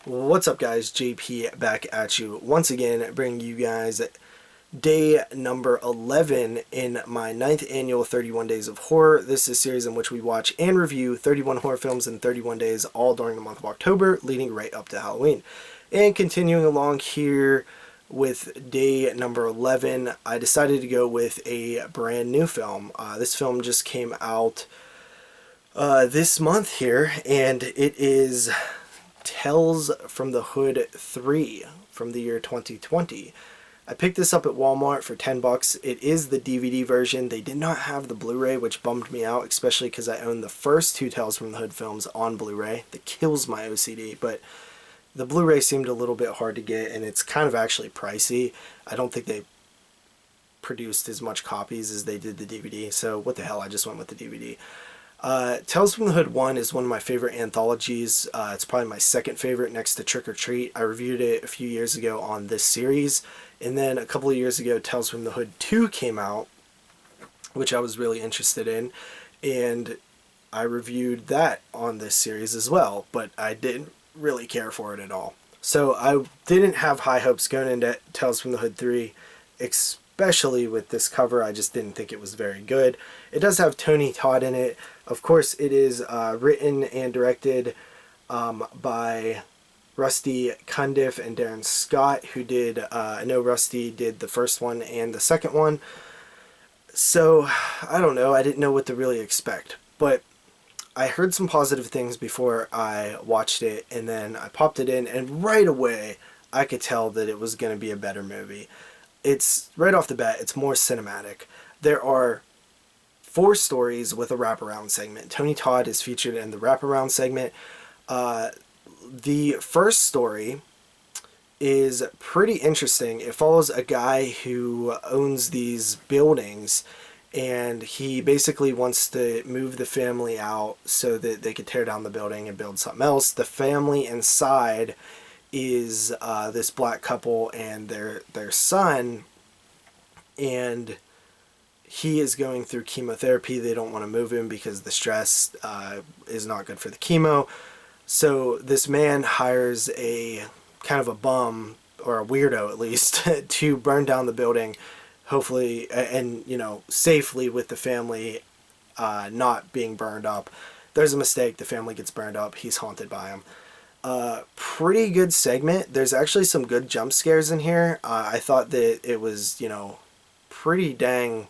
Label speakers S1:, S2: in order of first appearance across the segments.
S1: What's up, guys? JP back at you once again, bringing you guys day number 11 in my 9th annual 31 Days of Horror. This is a series in which we watch and review 31 horror films in 31 days, all during the month of October, leading right up to Halloween. And continuing along here with day number 11, I decided to go with a brand new film. This film just came out this month here, and it is Tales from the Hood 3 from the year 2020. I picked this up at Walmart for $10. It is the DVD version. They did not have the Blu-ray, which bummed me out, especially because I own the first two Tales from the Hood films on Blu-ray. That kills my OCD, but the Blu-ray seemed a little bit hard to get, and it's kind of actually pricey. I don't think they produced as much copies as they did the DVD, so what the hell, I just went with the DVD. Tales from the Hood 1 is one of my favorite anthologies. It's probably my second favorite next to Trick or Treat. I reviewed it a few years ago on this series. And then a couple of years ago, Tales from the Hood 2 came out, which I was really interested in. And I reviewed that on this series as well, but I didn't really care for it at all. So I didn't have high hopes going into Tales from the Hood 3, especially with this cover. I just didn't think it was very good. It does have Tony Todd in it. Of course, it is written and directed by Rusty Cundiff and Darren Scott, who did, I know Rusty did the first one and the second one. So, I don't know, I didn't know what to really expect. But I heard some positive things before I watched it, and then I popped it in, and right away, I could tell that it was going to be a better movie. It's, right off the bat, it's more cinematic. There are 4 stories with a wraparound segment. Tony Todd is featured in the wraparound segment. The first story is pretty interesting. It follows a guy who owns these buildings, and he basically wants to move the family out so that they could tear down the building and build something else. The family inside is this black couple and their son, and he is going through chemotherapy. They don't want to move him because the stress is not good for the chemo. So this man hires a kind of a bum, or a weirdo at least, to burn down the building, hopefully, and safely, with the family not being burned up. There's a mistake. The family gets burned up. He's haunted by him. Pretty good segment. There's actually some good jump scares in here. I thought that it was, pretty dang,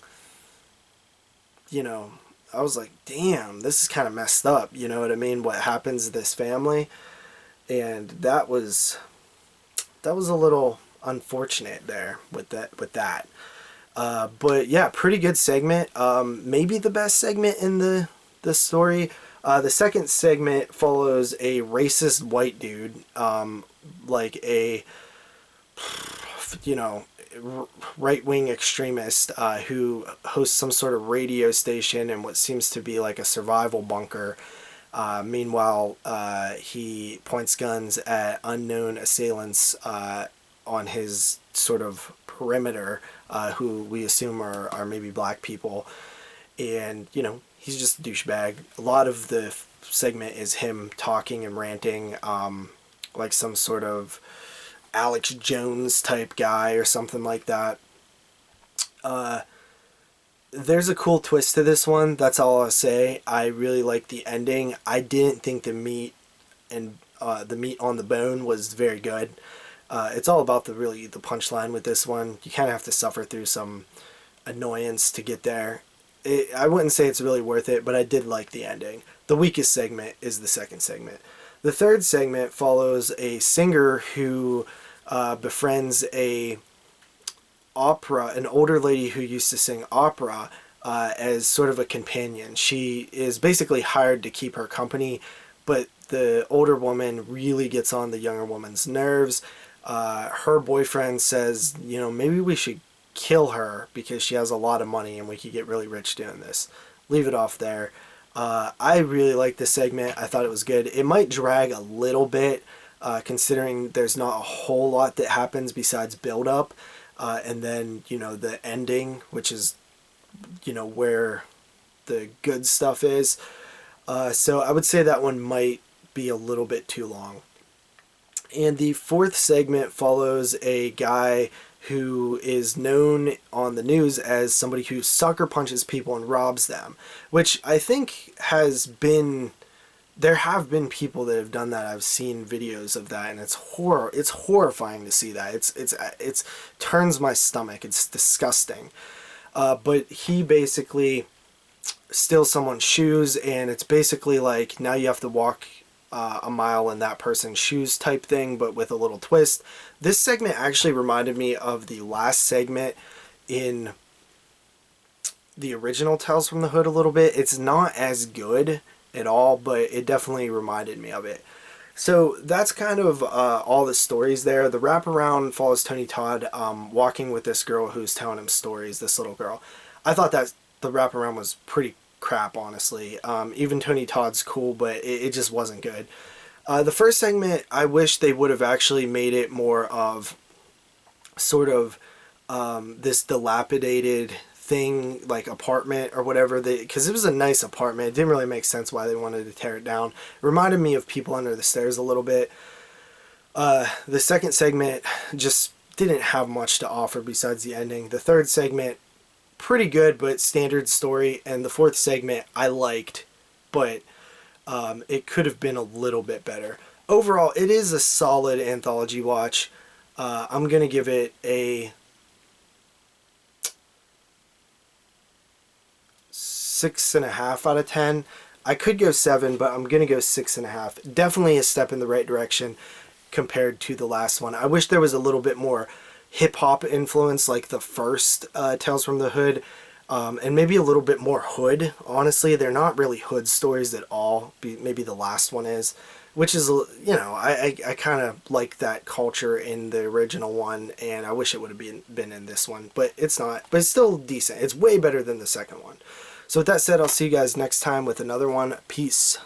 S1: I was like, damn, this is kind of messed up. You know what I mean? What happens to this family? And that was a little unfortunate there with that. But yeah, pretty good segment. Maybe the best segment in the story. The second segment follows a racist white dude, like a, right-wing extremist who hosts some sort of radio station in what seems to be like a survival bunker. Meanwhile, he points guns at unknown assailants on his sort of perimeter, who we assume are maybe black people. And, he's just a douchebag. A lot of the segment is him talking and ranting, like some sort of Alex Jones type guy or something like that. There's a cool twist to this one. That's all I'll say. I really like the ending. I didn't think the meat on the bone was very good. It's all about the punchline with this one. You kind of have to suffer through some annoyance to get there. I wouldn't say it's really worth it, but I did like the ending. The weakest segment is the second segment. The third segment follows a singer who befriends an older lady who used to sing opera, as sort of a companion. She is basically hired to keep her company, but the older woman really gets on the younger woman's nerves. Her boyfriend says, maybe we should kill her because she has a lot of money and we could get really rich doing this. Leave it off there. I really liked this segment. I thought it was good. It might drag a little bit, considering there's not a whole lot that happens besides build up, and then the ending, which is where the good stuff is. So I would say that one might be a little bit too long. And the fourth segment follows a guy who is known on the news as somebody who sucker punches people and robs them, which I think has been, there have been people that have done that. I've seen videos of that, and it's horrifying to see that. It's turns my stomach. It's disgusting. But he basically steals someone's shoes, and it's basically like now you have to walk a mile in that person's shoes type thing, but with a little twist. This segment actually reminded me of the last segment in the original Tales from the Hood a little bit. It's not as good at all, but it definitely reminded me of it. So that's kind of all the stories there. The wraparound follows Tony Todd walking with this girl who's telling him stories, this little girl. I thought that the wraparound was pretty crap, honestly. Even Tony Todd's cool, but it just wasn't good. The first segment, I wish they would have actually made it more of sort of this dilapidated thing, like apartment or whatever, because it was a nice apartment. It didn't really make sense why they wanted to tear it down. It reminded me of People Under the Stairs a little bit. The second segment just didn't have much to offer besides the ending. The third segment, pretty good, but standard story. And the fourth segment I liked, but it could have been a little bit better. Overall, it is a solid anthology watch. I'm going to give it a 6.5 out of 10. I could go 7, but I'm going to go 6.5. Definitely a step in the right direction compared to the last one. I wish there was a little bit more hip-hop influence like the first Tales from the Hood, and maybe a little bit more hood. Honestly, they're not really hood stories at all. Maybe the last one is, which is, you know, I kind of like that culture in the original one, and I wish it would have been in this one, but it's not. But it's still decent. It's way better than the second one. So with that said, I'll see you guys next time with another one. Peace.